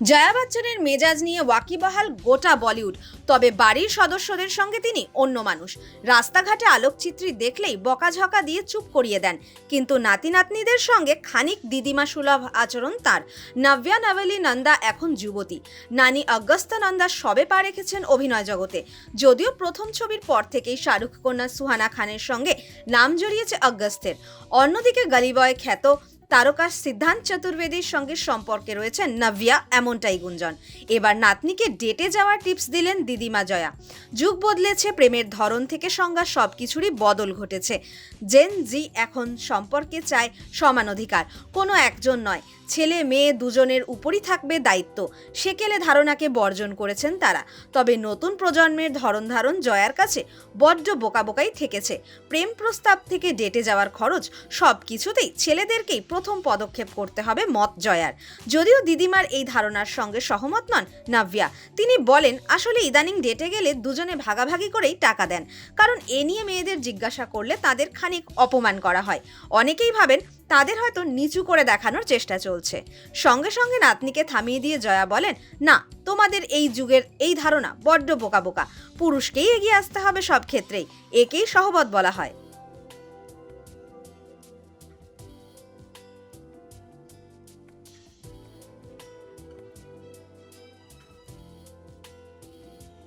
জয়া বচ্চনের মেজাজ নিয়ে ওয়াকিবহাল গোটা বলিউড। তবে বাড়ির সদস্যদের সঙ্গে তিনি অন্য মানুষ। রাস্তাঘাটে আলোকচিত্রী দেখলেই বকাঝকা দিয়ে চুপ করিয়ে দেন, কিন্তু নাতি নাতনিদের সঙ্গে খানিক দিদিমা সুলভ আচরণ তার। নব্যা নভেলি নন্দা এখন যুবতী। নানি অগস্ত নন্দা সবে পা রেখেছেন অভিনয় জগতে। যদিও প্রথম ছবির পর থেকেই শাহরুখ কন্যা সুহানা খানের সঙ্গে নাম জড়িয়েছে অগস্তের। অন্যদিকে গলি বয় খ্যাত তারকা সিদ্ধান্ত চতুর্বেদীর সঙ্গে সম্পর্কে রয়েছেন নব্যা, এমনটাই গুঞ্জন। এবার নাতনিকে ডেটে যাওয়ার টিপস দিলেন দিদিমা জয়া। যুগ বদলেছে, প্রেমের ধরন থেকে সংজ্ঞা সবকিছুরই বদল ঘটেছে। জেন জি এখন সম্পর্কে চায় সমান অধিকার, কোনো একজন নয়, ছেলে মেয়ে দুজনের উপরই থাকবে দায়িত্ব। সেকেলে ধারণাকে বর্জন করেছেন তারা। তবে নতুন প্রজন্মের ধরন ধারণ জয়ার কাছে বড্ড বোকাবোকাই থেকেছে। প্রেম প্রস্তাব থেকে ডেটে যাওয়ার খরচ সব কিছুতেই ছেলেদেরকেই প্রথম পদক্ষেপ করতে হবে মত জয়ার। যদিও দিদিমার এই ধারণার সঙ্গে সহমত নন নব্যা। তিনি বলেন, আসলে ইদানিং ডেটে গেলে দুজনে ভাগাভাগি করেই টাকা দেন, কারণ এ নিয়ে মেয়েদের জিজ্ঞাসা করলে তাদের খানিক অপমান করা হয়। অনেকেই ভাবেন তাদের হয়তো নিচু করে দেখানোর চেষ্টা চলছে। সঙ্গে সঙ্গে নাতনিকে থামিয়ে দিয়ে জয়া বলেন, না, তোমাদের এই যুগের এই ধারণা বড্ড বোকা বোকা। পুরুষকেই এগিয়ে আসতে হবে সব ক্ষেত্রেই, একেই সহবত বলা হয়।